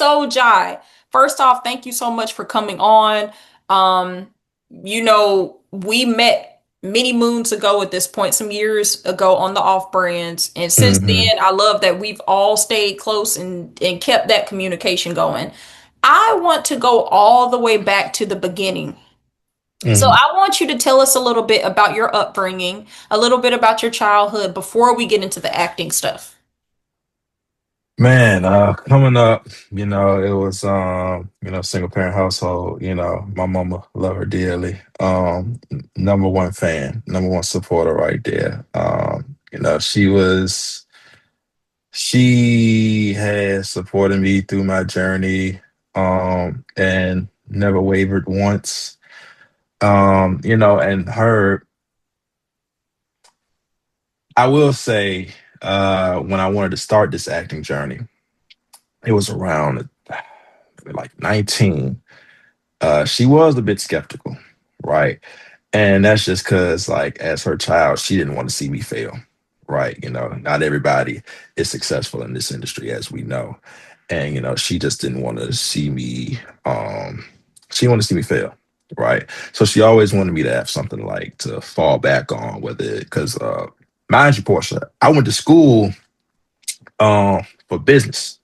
So, Jai, first off, thank you so much for coming on. We met many moons ago at this point, some years ago on the off brands. And since Hmm. then, I love that we've all stayed close and kept that communication going. I want to go all the way back to the beginning. So Hmm. I want you to tell us a little bit about your upbringing, a little bit about your childhood before we get into the acting stuff. Man, coming up, it was single parent household. My mama love her dearly. Number one fan, number one supporter right there. She has supported me through my journey, and never wavered once. And her, I will say, when I wanted to start this acting journey, it was around like 19. She was a bit skeptical, right? And that's just because, like, as her child, she didn't want to see me fail, right? Not everybody is successful in this industry, as we know. And, she just didn't want to see me, she didn't want to see me fail, right? So she always wanted me to have something like to fall back on, because, mind you, Portia, I went to school for business,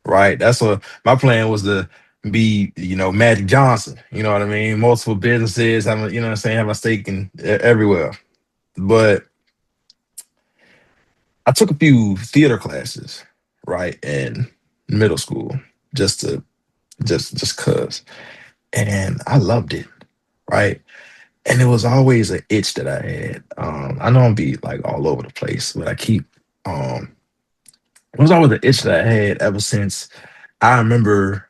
right? That's what my plan was to be, Magic Johnson. You know what I mean? Multiple businesses, having, what I'm saying, have a stake in everywhere. But I took a few theater classes, right, in middle school, just to just cause, and I loved it, right. And it was always an itch that I had. I know I'm be like all over the place, but it was always an itch that I had ever since I remember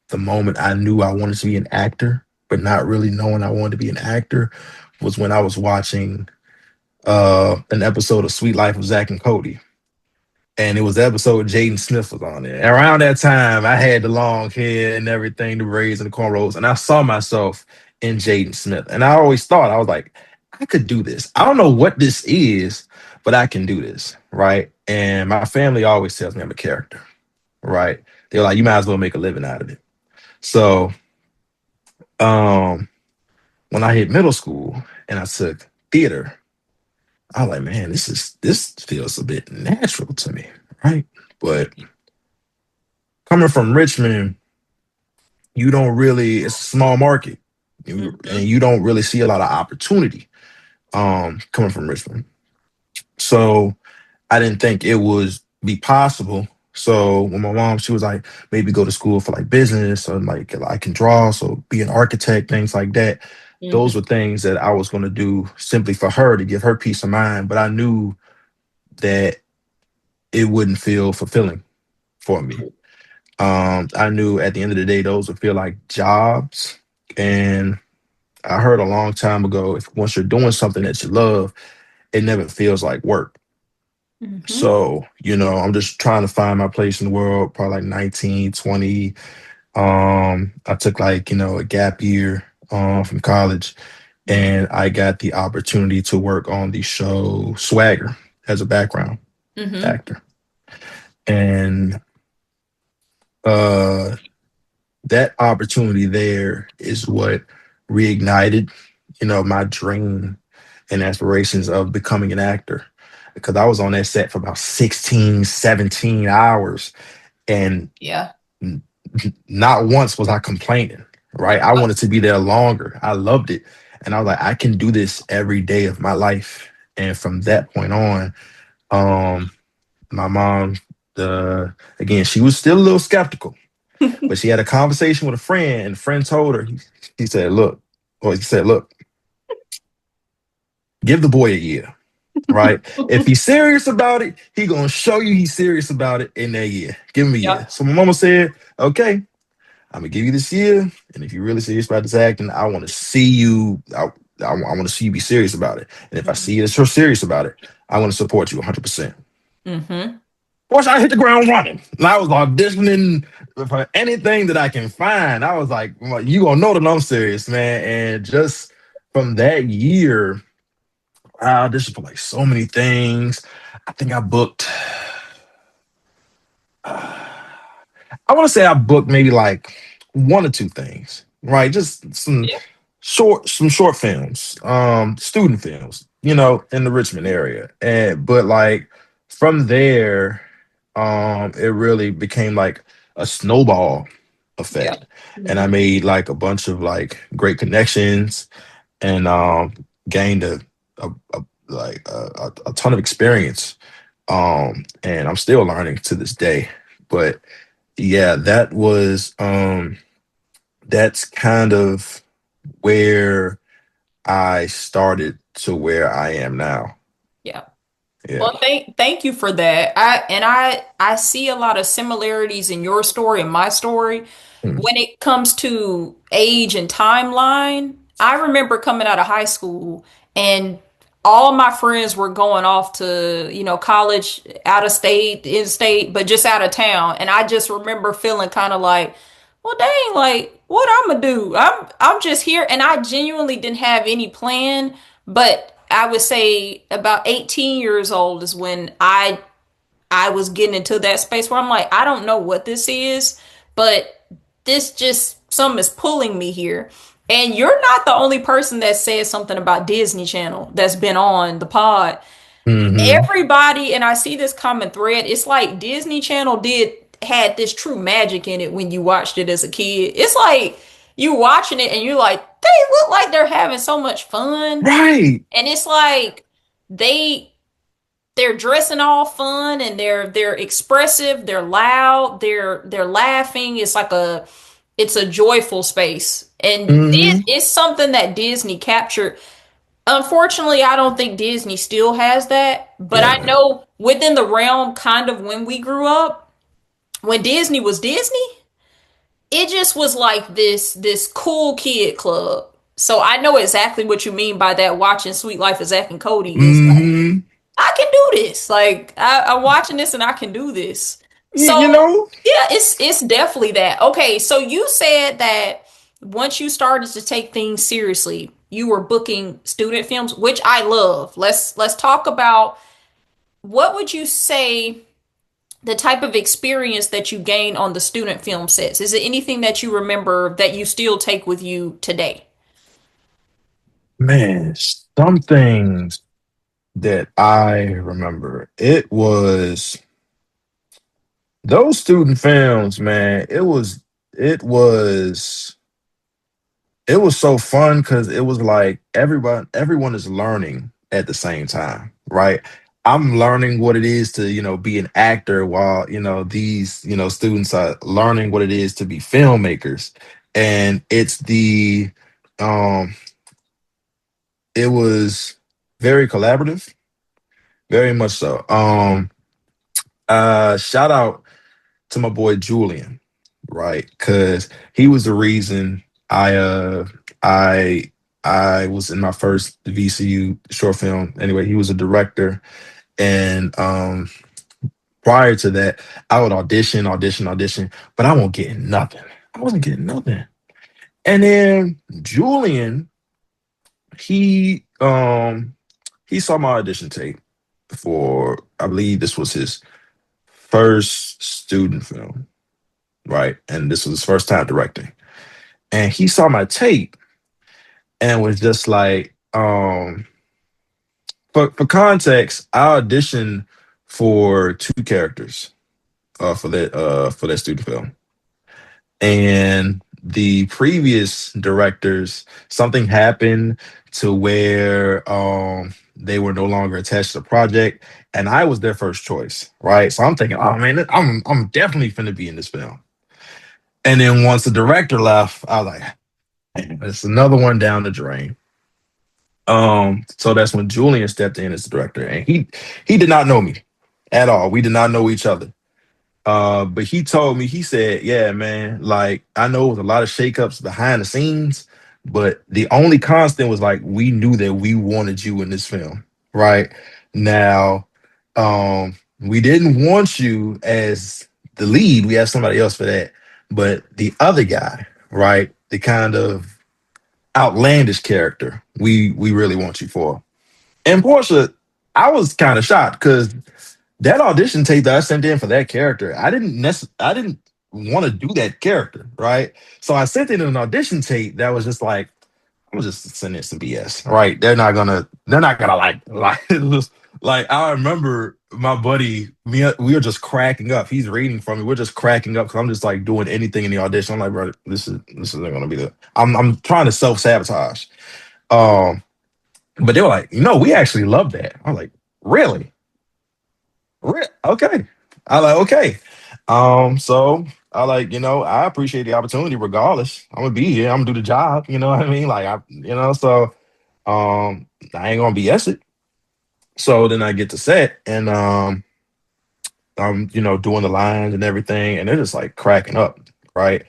the moment I knew I wanted to be an actor, but not really knowing I wanted to be an actor, was when I was watching an episode of Sweet Life of Zach and Cody. And it was the episode Jaden Smith was on there. And around that time, I had the long hair and everything, the braids and the cornrows, and I saw myself in Jaden Smith. And I always thought, I was like, I could do this. I don't know what this is, but I can do this, right? And my family always tells me I'm a character, right? They're like, you might as well make a living out of it. So um, when I hit middle school and I took theater, I was like, man, this feels a bit natural to me, right? But coming from Richmond, you don't really, it's a small market. And Hmm. you don't really see a lot of opportunity coming from Richmond. So I didn't think it would be possible. So when my mom, she was like, maybe go to school for like business or like I can draw, so be an architect, things like that. Those Hmm. were things that I was going to do simply for her to give her peace of mind. But I knew that it wouldn't feel fulfilling for me. I knew at the end of the day, those would feel like jobs. And I heard a long time ago, if once you're doing something that you love, it never feels like work. Hmm. So, I'm just trying to find my place in the world, probably like 19, 20. I took like, a gap year from college, and I got the opportunity to work on the show Swagger as a background Hmm. actor. And uh that opportunity there is what reignited, my dream and aspirations of becoming an actor. Because I was on that set for about 16, 17 hours, and Yeah. n- not once was I complaining, right? I wanted to be there longer. I loved it. And I was like, I can do this every day of my life. And from that point on, um, my mom, again, she was still a little skeptical, but she had a conversation with a friend, and the friend told her, he said, look, or he said, look, give the boy a year, right? If he's serious about it, he gonna show you he's serious about it in that year. Give him a year. Yep. So my mama said, okay, I'm gonna give you this year, and if you're really serious about this acting, I want to see you. I want to see you be serious about it. And if I see you that you're serious about it, I want to support you 100%. Hmm. Once I hit the ground running, and I was auditioning for anything that I can find. I was like, well, you gonna know that I'm serious, man. And just from that year, I auditioned for like so many things. I think I booked. I I want to say I booked maybe like one or two things, right? Just Yeah. some short films, student films, in the Richmond area. And but like from there, it really became like a snowball Yeah. effect. And I Mhm. made like a bunch of like great connections and gained a ton of experience. And I'm still learning to this day. But yeah, that's kind of where I started to where I am now. Yeah. Yeah. Well, thank you for that. I see a lot of similarities in your story and my story. Mm. When it comes to age and timeline, I remember coming out of high school and all my friends were going off to, college out of state, in state, but just out of town. And I just remember feeling kind of like, well, dang, like what I'm gonna do? I'm just here, and I genuinely didn't have any plan. But I would say about 18 years old is when I was getting into that space where I'm like, I don't know what this is, but this just something is pulling me here. And you're not the only person that said something about Disney Channel that's been on the pod. Hmm. Everybody, and I see this common thread, it's like Disney Channel did had this true magic in it when you watched it as a kid. It's like you watching it and you're like, they look like they're having so much fun. Right. And it's like they they're dressing all fun and they're expressive, they're loud, they're laughing. It's a joyful space. And this Hmm. is something that Disney captured. Unfortunately, I don't think Disney still has that, but Yeah, I man. know within the realm kind of when we grew up, when Disney was Disney, it just was like this cool kid club. So I know exactly what you mean by that. Watching Sweet Life of Zack and Cody is Hmm. I can do this. Like I'm watching this and I can do this. You, you So know, yeah, it's definitely that. Okay, so you said that once you started to take things seriously, you were booking student films, which I love. Let's talk about what would you say the type of experience that you gain on the student film sets. Is it anything that you remember that you still take with you today? man, some things that I remember. It was those student films, man. It was it was so fun because it was like everyone is learning at the same time, right? I'm learning what it is to be an actor while these students are learning what it is to be filmmakers. And um it was very collaborative, very much so. Shout out to my boy Julian, right? Because he was the reason I I was in my first VCU short film. Anyway, he was a director, and prior to that, I would audition, but I won't get nothing. I wasn't getting nothing. And then Julian, he he saw my audition tape for, I believe this was his first student film, right? And this was his first time directing. And he saw my tape and was just like, for context, I auditioned for two characters for that student film. And the previous directors, something happened to where they were no longer attached to the project, and I was their first choice, right? So I'm thinking, oh man, I'm definitely finna be in this film. And then once the director left, I was like, "Man, it's another one down the drain." So that's when Julian stepped in as the director, and he did not know me at all. We did not know each other. But he told me, he said, "Yeah, man, like I know it was a lot of shakeups behind the scenes, but the only constant was like we knew that we wanted you in this film, right? Now, we didn't want you as the lead. We have somebody else for that, but the other guy, right, the kind of outlandish character, we really want you for." And Portia, I was kind of shocked because that audition tape that I sent in for that character, I didn't. want to do that character, right? So I sent in an audition tape that was just like, I'm gonna just send in some BS, right? They're not gonna like it was like I remember my buddy, me, we were just cracking up. He's reading from me. We're just cracking up because I'm just like doing anything in the audition. I'm like, bro, this isn't gonna be the. I'm trying to self sabotage. Um, but they were like, we actually love that. I'm like, really? Okay. I like, okay. So I like, I appreciate the opportunity regardless. I'm gonna be here. I'm gonna do the job. You know what I mean? Like so I ain't gonna BS it. So then I get to set and I'm, doing the lines and everything, and they're just like cracking up, right?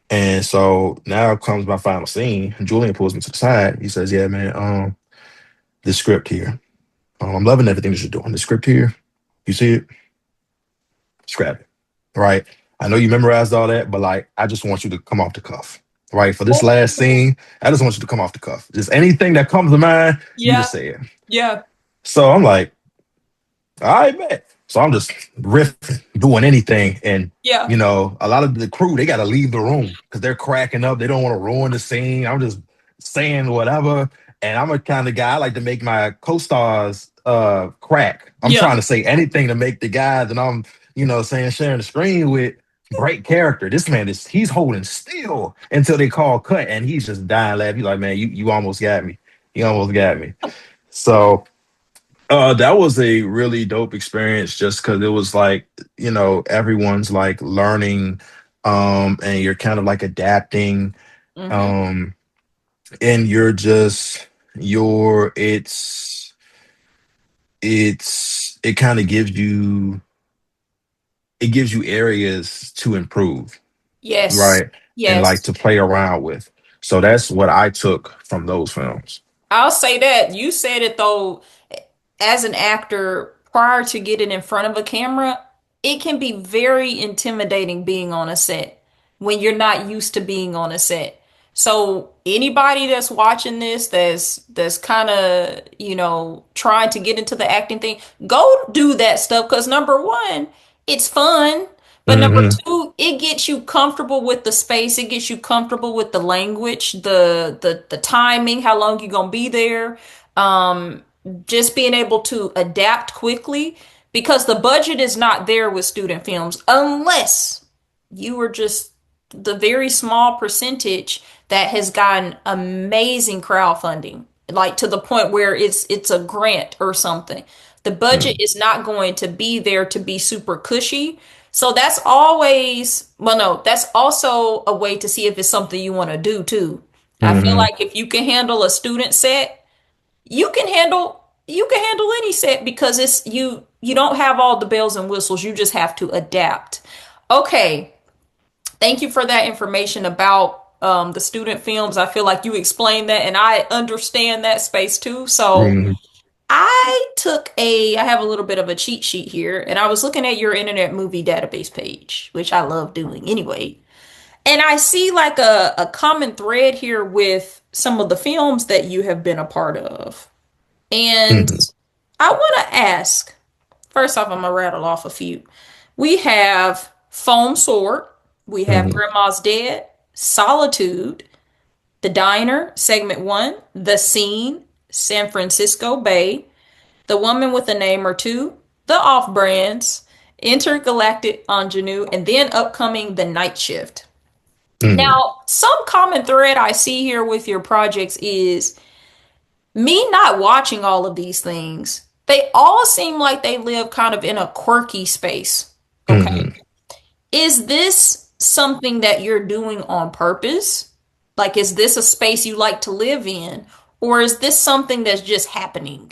And so now comes my final scene. Julian pulls me to the side. He says, "Yeah, man, the script here. I'm loving everything that you're doing. The script here, you see it? Scrap it, right? I know you memorized all that, but like, I just want you to come off the cuff, right? For this last scene, I just want you to come off the cuff. Just anything that comes to mind, you Yeah. just say it." Yeah. So I'm like, all right, man. So I'm just riffing, doing anything. And, Yeah. a lot of the crew, they got to leave the room because they're cracking up. They don't want to ruin the scene. I'm just saying whatever. And I'm a kind of guy, I like to make my co stars crack. I'm Yeah. trying to say anything to make the guys that I'm, saying, sharing the screen with great character. This man he's holding still until they call cut and he's just dying laughing. He's like, man, you almost got me. You almost got me. So, that was a really dope experience just because it was like, everyone's like learning, and you're kind of like adapting, Hmm. um, and you're just, you're, it kind of gives you areas to improve, Yes. right? And like Yes. to play around with. So that's what I took from those films. I'll say that. You said it though, as an actor, prior to getting in front of a camera, it can be very intimidating being on a set when you're not used to being on a set. So anybody that's watching this that's kind of, trying to get into the acting thing, go do that stuff because number one, it's fun. But number Hmm. two, it gets you comfortable with the space. It gets you comfortable with the language, the timing, how long you're gonna be there. Um, just being able to adapt quickly because the budget is not there with student films unless you are just the very small percentage that has gotten amazing crowdfunding, like to the point where it's a grant or something. The budget is not going to be there to be super cushy. So that's always, well, no, that's also a way to see if it's something you want to do too. I feel Hmm. like if you can handle a student set, you can handle any set because you don't have all the bells and whistles. You just have to adapt. Okay, thank you for that information about the student films. I feel like you explained that, and I understand that space too. So Hmm. I have a little bit of a cheat sheet here, and I was looking at your Internet Movie Database page, which I love doing anyway. And I see like a common thread here with some of the films that you have been a part of. And Hmm. I want to ask, first off, I'm gonna rattle off a few. We have Foam Sword, we have Hmm. Grandma's Dead, Solitude, The Diner, Segment One, The Scene, San Francisco Bay, The Woman with a Name or Two, The Off Brands, Intergalactic Ingenue, and then upcoming The Night Shift. Hmm. Now, some common thread I see here with your projects is me not watching all of these things. They all seem like they live kind of in a quirky space. Okay. Hmm. Is this something that you're doing on purpose? Like, is this a space you like to live in? Or is this something that's just happening?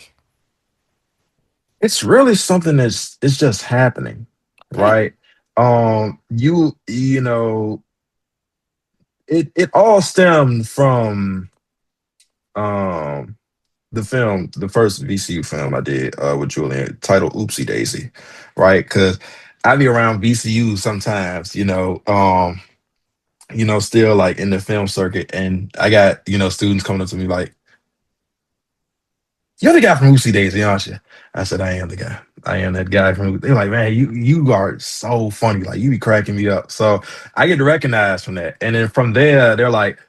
It's really something it's just happening, Okay. right? It all stemmed from um the first VCU film I did with Julian, titled Oopsie Daisy, right? Because I be around VCU sometimes, still like in the film circuit, and I got students coming up to me like, "You're the guy from Oopsie Daisy, aren't you?" I said, "I am the guy." I am that guy from. They're like, man, you are so funny. Like you be cracking me up. So I get recognized from that, and then from there, they're like,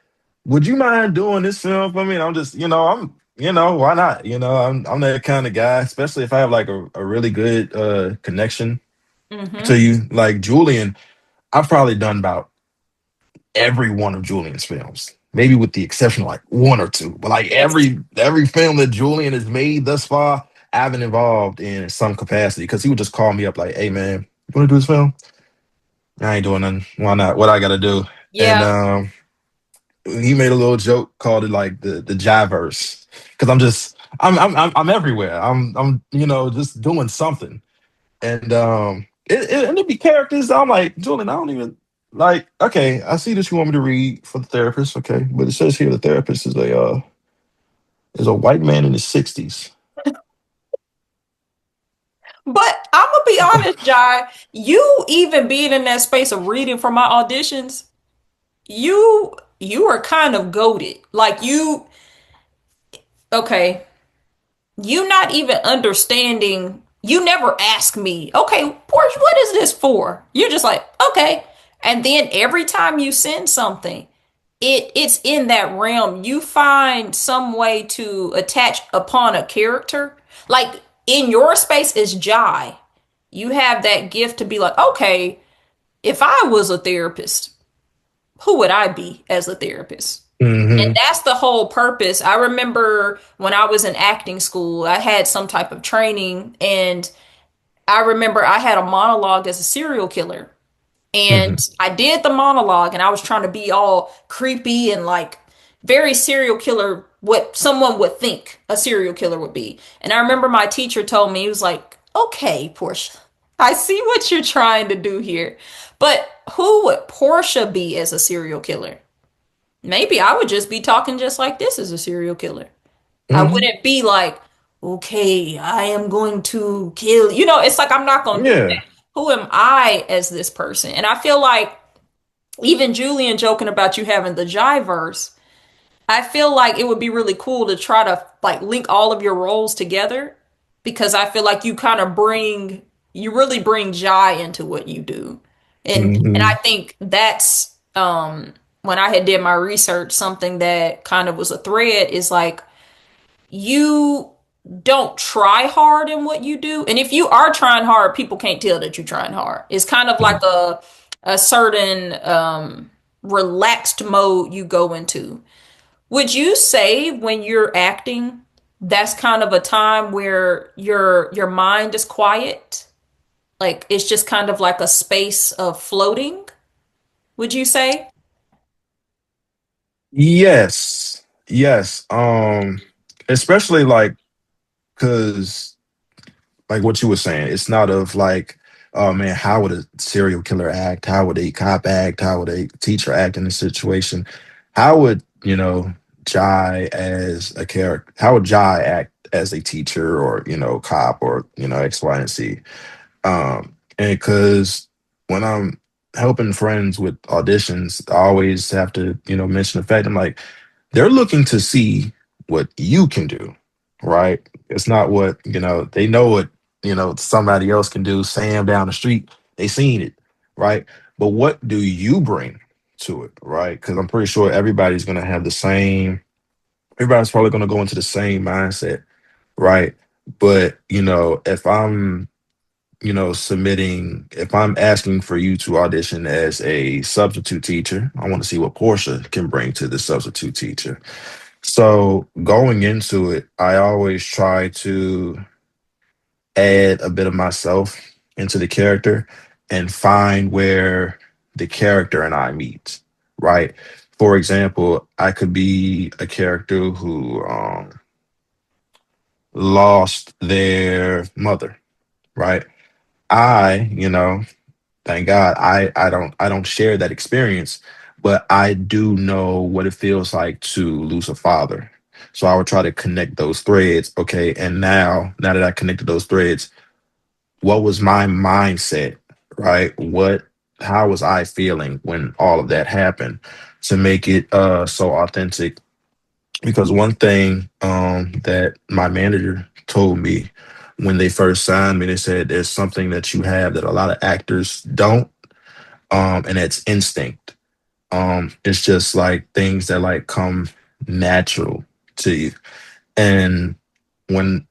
would you mind doing this film for me? And I'm just, why not? I'm that kind of guy, especially if I have like a really good connection to Mm-hmm. you. Like Julian, I've probably done about every one of Julian's films. Maybe with the exception of like one or two. But like Yes. every film that Julian has made thus far, I've been involved in some capacity because he would just call me up like, hey man, you wanna do this film? I ain't doing nothing. Why not? What I gotta do? And Yeah. he made a little joke called it like the Jiverse. Cause I'm everywhere. I'm just doing something. And and it'd be characters. I'm like, Julian, I don't even like. Okay, I see that you want me to read for the therapist. Okay, but it says here the therapist is a white man in his 60s. But I'm gonna be honest, Jai, you even being in that space of reading for my auditions, you are kind of goaded. Like you, okay, you not even understanding. You never ask me, okay, Portia, what is this for? You're just like, okay. And then every time you send something, it's in that realm. You find some way to attach upon a character. Like in your space is Jai. You have that gift to be like, okay, if I was a therapist, who would I be as a therapist? And Hmm. that's the whole purpose. I remember when I was in acting school, I had some type of training, and I remember I had a monologue as a serial killer. And Hmm. I did the monologue, and I was trying to be all creepy and like very serial killer, what someone would think a serial killer would be. And I remember my teacher told me, he was like, okay, Portia, I see what you're trying to do here. But who would Portia be as a serial killer? Maybe I would just be talking just like this as a serial killer. I Hmm. wouldn't be like, okay, I am going to kill. It's like I'm not going to do Yeah. that. Who am I as this person? And I feel like even Julian joking about you having the Jiverse, I feel like it would be really cool to try to like link all of your roles together because I feel like you really bring Jai into what you do. And I Hmm. think that's when I had did my research, something that kind of was a thread is like you don't try hard in what you do. And if you are trying hard, people can't tell that you're trying hard. It's kind of like a certain relaxed mode you go into. Would you say when you're acting, that's kind of a time where your mind is quiet? Like it's just kind of like a space of floating, would you say? Yes. Yes. Especially like because like what you were saying, it's not of like, oh man, how would a serial killer act? How would a cop act? How would a teacher act in this situation? How would, Jai as a character, how would Jai act as a teacher or, cop or, X, Y, and Z? And because when I'm helping friends with auditions, I always have to, mention the fact I'm like, they're looking to see what you can do, right? It's not what, they know what, somebody else can do. Sam down the street, they seen it, right? But what do you bring to it, right? Because I'm pretty sure everybody's going to have the same, everybody's probably going to go into the same mindset, right? But, if I'm submitting, if I'm asking for you to audition as a substitute teacher, I want to see what Portia can bring to the substitute teacher. So going into it, I always try to add a bit of myself into the character and find where the character and I meet, right? For example, I could be a character who lost their mother, right? I, thank God, I don't share that experience, but I do know what it feels like to lose a father. So I would try to connect those threads. Okay, and now that I connected those threads, what was my mindset, right? How was I feeling when all of that happened to make it so authentic? Because one thing that my manager told me when they first signed me. They said there's something that you have that a lot of actors don't, and that's instinct. It's just like things that like come natural to you. And when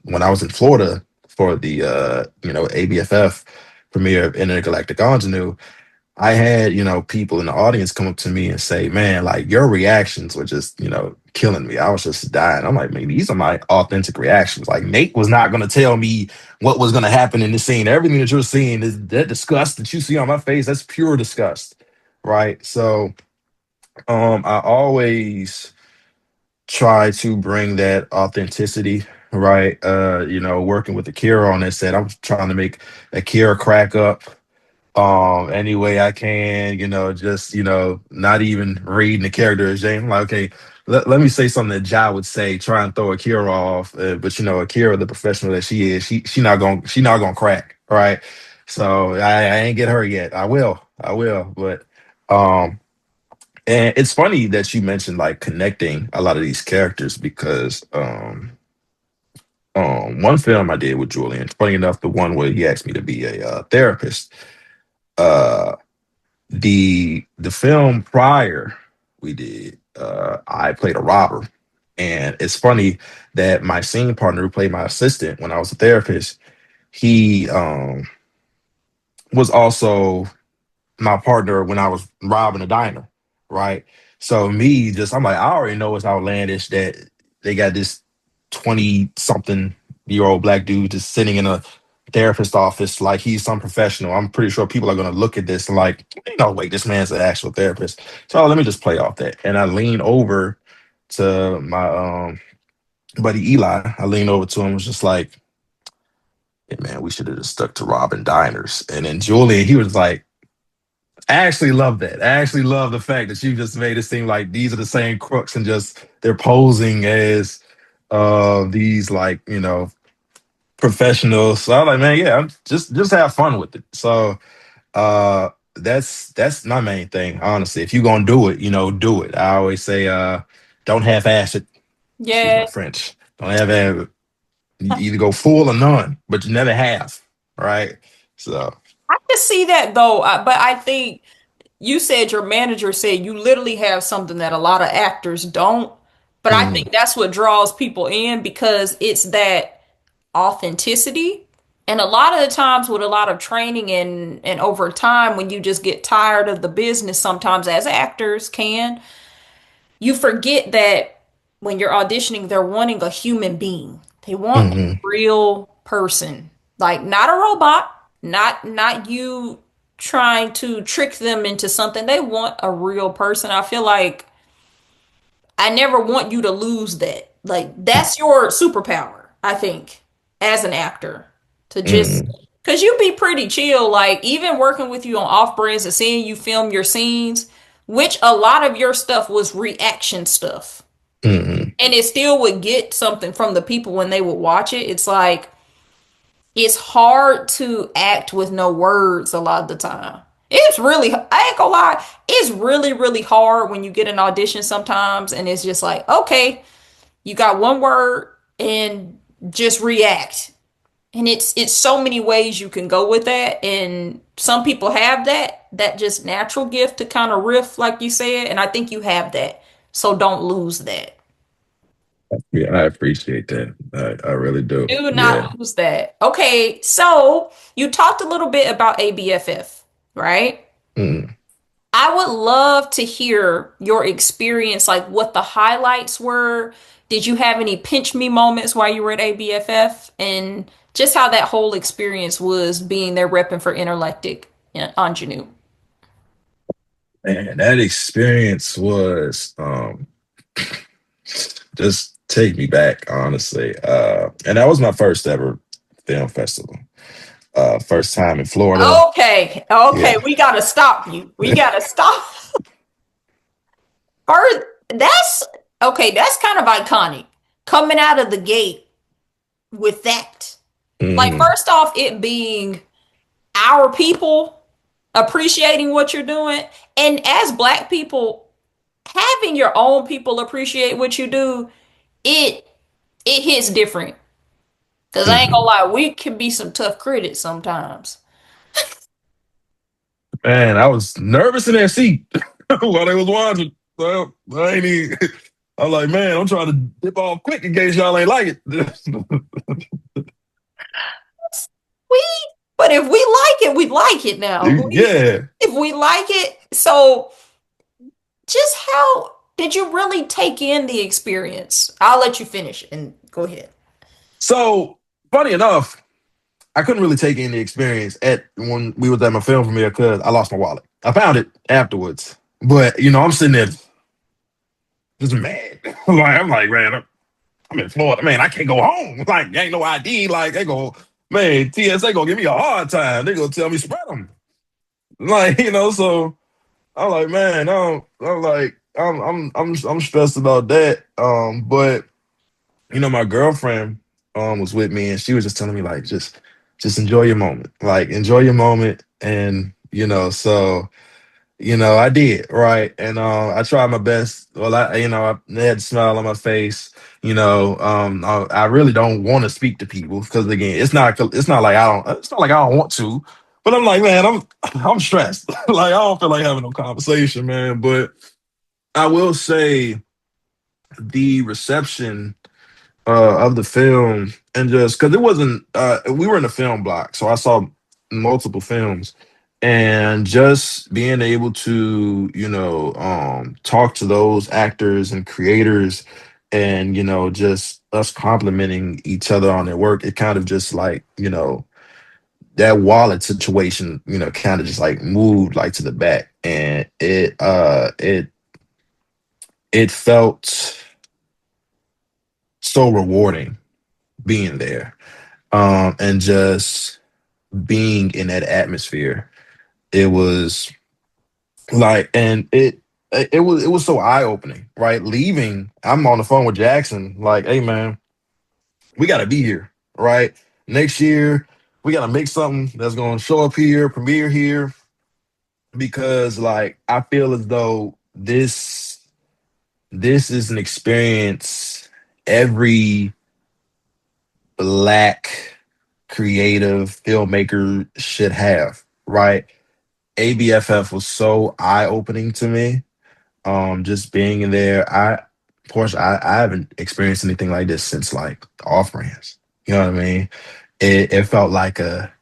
when I was in Florida for the ABFF premiere of Intergalactic Ingenue, I had, people in the audience come up to me and say, man, like your reactions were just, killing me. I was just dying. I'm like, man, these are my authentic reactions. Like Nate was not going to tell me what was going to happen in the scene. Everything that you're seeing is that disgust that you see on my face. That's pure disgust. Right. So, I always try to bring that authenticity, right? Working with Akira on that set, I'm trying to make Akira crack up any way I can, just not even reading the character as James. I'm like, okay, let me say something that Ja would say, try and throw Akira off. But Akira, the professional that she is, she not gonna crack, right? So I ain't get her yet. I will, but um and it's funny that you mentioned like connecting a lot of these characters because one film I did with Julian, funny enough, the one where he asked me to be a therapist. Uh, the film prior we did, I played a robber, and it's funny that my scene partner who played my assistant when I was a therapist, he was also my partner when I was robbing a diner, right? So me, just I'm like, I already know it's outlandish that they got this 20 something year old black dude just sitting in a therapist office like he's some professional. I'm pretty sure people are gonna look at this and like, no, wait, this man's an actual therapist. So let me just play off that. And I lean over to my buddy Eli. I leaned over to him, was just like, hey man, we should have just stuck to robbing diners. And then Julian, he was like, I actually love that. I actually love the fact that you just made it seem like these are the same crooks and just they're posing as these like, professionals. So I was like, man, yeah, just have fun with it. So that's my main thing, honestly. If you're gonna do it, do it. I always say don't half ass it. Excuse Yeah, my French. Don't have it. You either go full or none, but you never have. Right. So I can see that though. But I think you said your manager said you literally have something that a lot of actors don't. But I mm, think that's what draws people in because it's that authenticity. And a lot of the times with a lot of training and over time when you just get tired of the business sometimes as actors can, you forget that when you're auditioning, they're wanting a human being. They want a mm, real person, like not a robot, not you trying to trick them into something. They want a real person. I feel like I never want you to lose that. Like that's your superpower, I think, as an actor, to just mm, because you be pretty chill. Like even working with you on off brands and seeing you film your scenes, which a lot of your stuff was reaction stuff. mm, And it still would get something from the people when they would watch it. It's like it's hard to act with no words a lot of the time. It's really, I ain't gonna lie, it's really, really hard when you get an audition sometimes and it's just like, okay, you got one word and just react. And it's so many ways you can go with that. And some people have that just natural gift to kind of riff, like you said. And I think you have that. So don't lose that. yeah, I appreciate that. I really do. Do Yeah. not lose that. Okay, so you talked a little bit about ABFF, right? Mm. I would love to hear your experience, like what the highlights were. Did you have any pinch me moments while you were at ABFF? And just how that whole experience was being there repping for Interlactic Ingenue. Man, that experience was just take me back, honestly. And that was my first ever film festival. First time in Florida. Okay, okay, Yeah. we gotta stop you. We gotta stop. First, that's okay, that's kind of iconic. Coming out of the gate with that. Like, Hmm. first off, it being our people appreciating what you're doing. And as black people, having your own people appreciate what you do, it it hits different. Cause I ain't gonna Hmm. lie, we can be some tough critics sometimes. Man, I was nervous in that seat while they was watching. Well, I ain't even. I'm like, man, I'm trying to dip off quick in case y'all ain't like it. We, but if we like it, we like it now. Yeah. If we like it, so just how did you really take in the experience? I'll let you finish and go ahead. So funny enough, I couldn't really take in the experience at when we was at my film premiere because I lost my wallet. I found it afterwards, but I'm sitting there just mad. I'm like, man, I'm in Florida, man. I can't go home. Like, ain't no ID. Like, they go, man, TSA gonna give me a hard time. They gonna tell me spread them. Like, so I'm like, man, I'm like, I'm stressed about that. But my girlfriend was with me and she was just telling me like just enjoy your moment. Like enjoy your moment and so I did, right? And I tried my best. Well, I had a smile on my face. I really don't want to speak to people because again, it's not like I don't want to, but I'm like, man, I'm stressed. Like I don't feel like having no conversation, man. But I will say the reception of the film and just because it wasn't we were in a film block, so I saw multiple films and just being able to talk to those actors and creators and just us complimenting each other on their work, it kind of just like that wallet situation kind of just like moved like to the back and it felt so rewarding being there and just being in that atmosphere. It was like, and it was so eye opening, right? Leaving, I'm on the phone with Jackson, like, hey man, we got to be here, right? Next year, we got to make something that's going to show up here, premiere here, because like I feel as though this is an experience every black creative filmmaker should have, right? ABFF was so eye opening to me. Just being in there, of course, I haven't experienced anything like this since like off brands. You know what I mean? It felt like a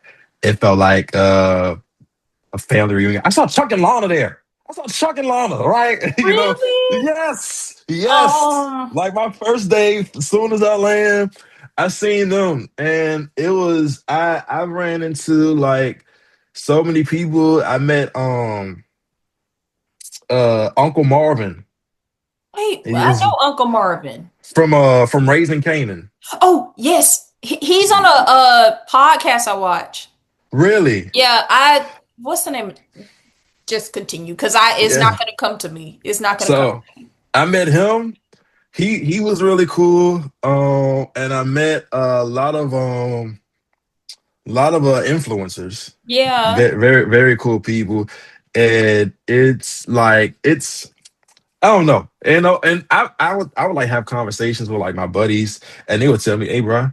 family reunion. I saw Chuck and Lana there. I saw Chuck and Lana, right? Really? Yes, yes. Um, Like my first day, as soon as I land, I seen them, and it was I ran into like so many people. I met Uncle Marvin. wait, He I is know Uncle Marvin. from Raising Canaan. Oh, yes. He's on a podcast I watch. Really? Yeah, what's the name? Just continue because it's not Yeah. gonna come to me. It's not gonna come So to me. I met him. He was really cool. And I met a lot of influencers, Yeah. very very very cool people, and it's like I don't know, and I would like have conversations with like my buddies, and they would tell me, "Hey, bro,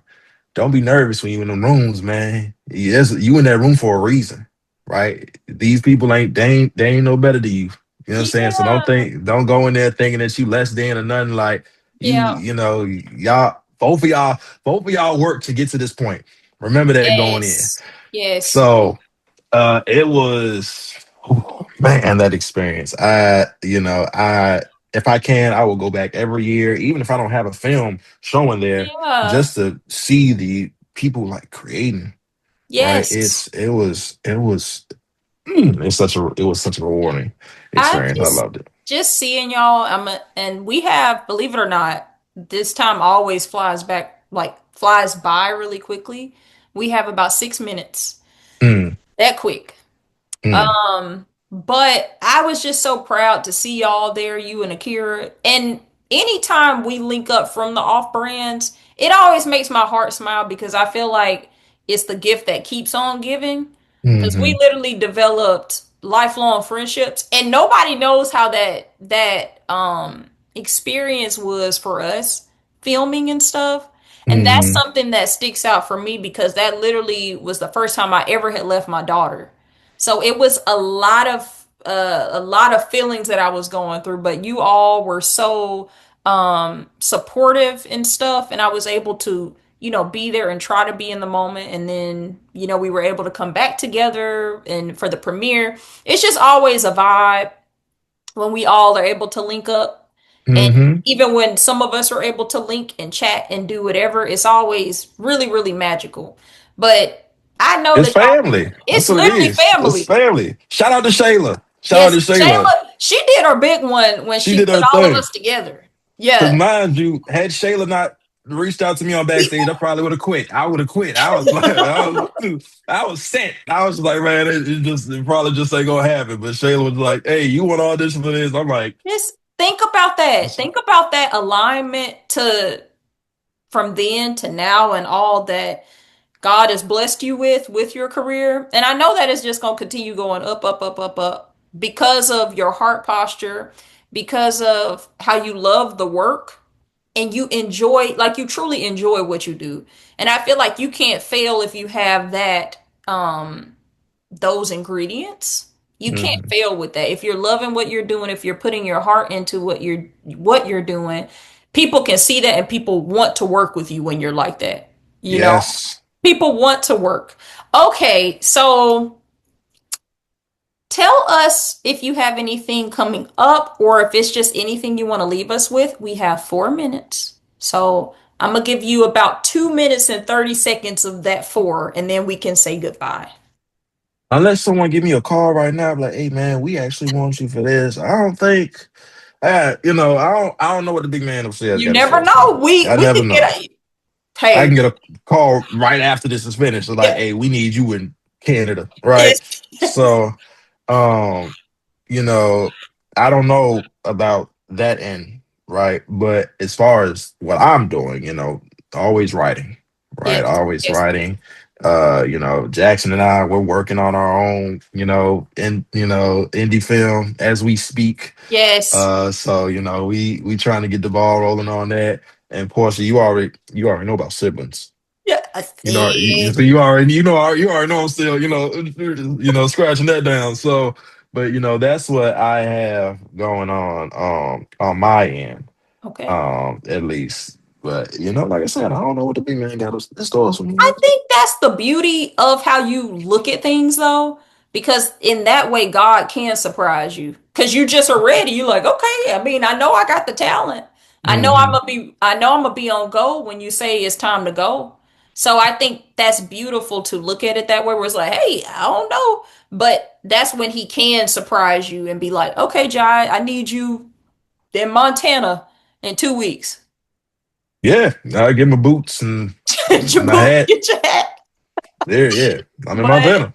don't be nervous when you in them rooms, man. Yes, you in that room for a reason, right? These people they ain't no better than you. You know what I'm saying? So Yeah. don't go in there thinking that you less than or nothing. Like Yeah. y'all, both of y'all work to get to this point. Remember that going in. Yes. Yes. So it was man, that experience. If I can, I will go back every year, even if I don't have a film showing there, Yeah. just to see the people like creating. Right? Yes. It was such a rewarding I experience. I loved it. just seeing y'all. And we have, believe it or not, this time always flies by really quickly. We have about 6 minutes. Mm, That quick. mm, But I was just so proud to see y'all there, you and Akira. And anytime we link up from the off brands, it always makes my heart smile because I feel like it's the gift that keeps on giving. Because we hmm literally developed lifelong friendships, and nobody knows how that experience was for us filming and stuff. And that's Hmm. something that sticks out for me because that literally was the first time I ever had left my daughter. So it was a lot of feelings that I was going through, but you all were so supportive and stuff, and I was able to, be there and try to be in the moment. And then, we were able to come back together and for the premiere. It's just always a vibe when we all are able to link up. And Hmm. even when some of us are able to link and chat and do whatever, it's always really, really magical. But I know It's that y'all, family. That's it's what it literally is. It's family. family. Shout out to Shayla. Shout out Yes, to Shayla. Shayla, she did her big one when She she did put her all of thing. us together. Cause Yeah. mind you, had Shayla not reached out to me on backstage, I probably would have quit. I would have quit. I was like, I was set. I was like, man, it probably just ain't gonna happen. But Shayla was like, hey, you want to audition for this? I'm like, Just think about that. Think about that alignment to from then to now and all that God has blessed you with your career. And I know that it's just going to continue going up, up, up, up, up because of your heart posture, because of how you love the work and you enjoy, like you truly enjoy what you do. And I feel like you can't fail if you have that, those ingredients. You can't mhm. fail with that. If you're loving what you're doing, if you're putting your heart into what you're doing, people can see that and people want to work with you when you're like that. You know? Yes. People want to work. Okay, so tell us if you have anything coming up or if it's just anything you want to leave us with. We have 4 minutes. So I'm going to give you about 2 minutes and 30 seconds of that four, and then we can say goodbye. Unless someone give me a call right now, like, hey man, we actually want you for this. I don't think I don't know what the big man upstairs You got to never say. So know. We I we never could know. get a I hey, can get a call right after this is finished. So like, yeah, hey, we need you in Canada, right? yes. So um, you know, I don't know about that end, right? But as far as what I'm doing, always writing, right? Yes. Always Yes. writing. Jackson and I, we're working on our own, indie film as we speak. Yes. So we trying to get the ball rolling on that. And Portia, you already know about siblings. Yeah. So you already know I'm still scratching that down. So, but that's what I have going on my end, Okay. at least. But like I said, I don't know what the big man got in store for I me. think that's the beauty of how you look at things, though, because in that way, God can surprise you. Because you just are ready. You're like, okay. I mean, I know I got the talent. Hmm. I know I'm gonna be on go when you say it's time to go. So I think that's beautiful to look at it that way, where it's like, hey, I don't know, but that's when He can surprise you and be like, okay, Jai, I need you in Montana in 2 weeks. Yeah, I get my boots and Get your my boots, hat. get your hat. There, yeah, I'm in But Montana.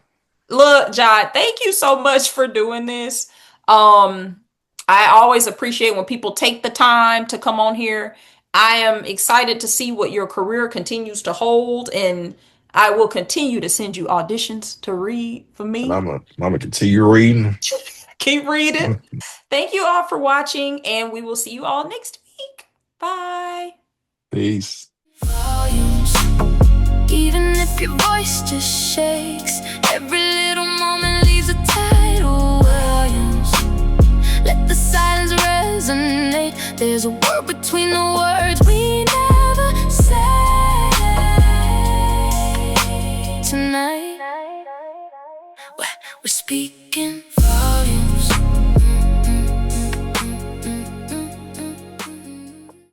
look, Jai, thank you so much for doing this. Um, I always appreciate when people take the time to come on here. I am excited to see what your career continues to hold, and I will continue to send you auditions to read for And me. I'm gonna continue reading. Keep reading. Thank you all for watching, and we will see you all next week. Bye. Peace. Volumes. Even if your voice just shakes, every little moment leaves a tidal Williams. Let the silence resonate. There's a word between the words we never say. Tonight, we're speaking.